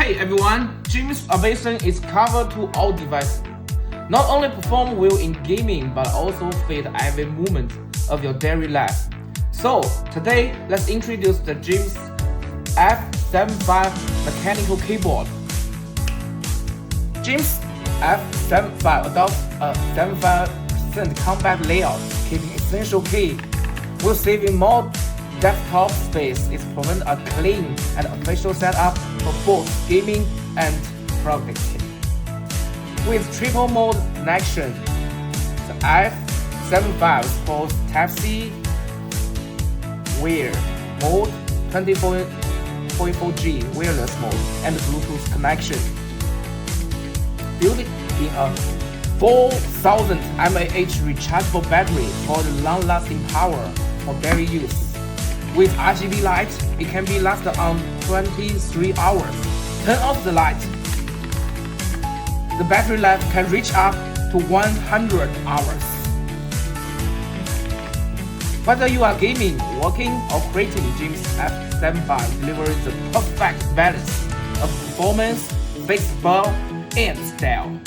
Hey everyone, JINMS F75 is covered to all devices. Not only perform well in gaming but also fit every moment of your daily life. So today let's introduce the JINMS F75 mechanical keyboard. JINMS F75 adopts a 75% compact layout, keeping essential key while saving more desktop space. It provides a clean and official setup for both gaming and productivity. With triple mode connection, the F75 supports Type-C wire mode, 24.4G wireless mode, and Bluetooth connection. Built in a 4000 mAh rechargeable battery for the long-lasting power for daily use. With RGB light, it can be lasted on 23 hours. Turn off the light. The battery life can reach up to 100 hours. Whether you are gaming, working, or creating, JINMS F75 delivers the perfect balance of performance, flexibility, and style.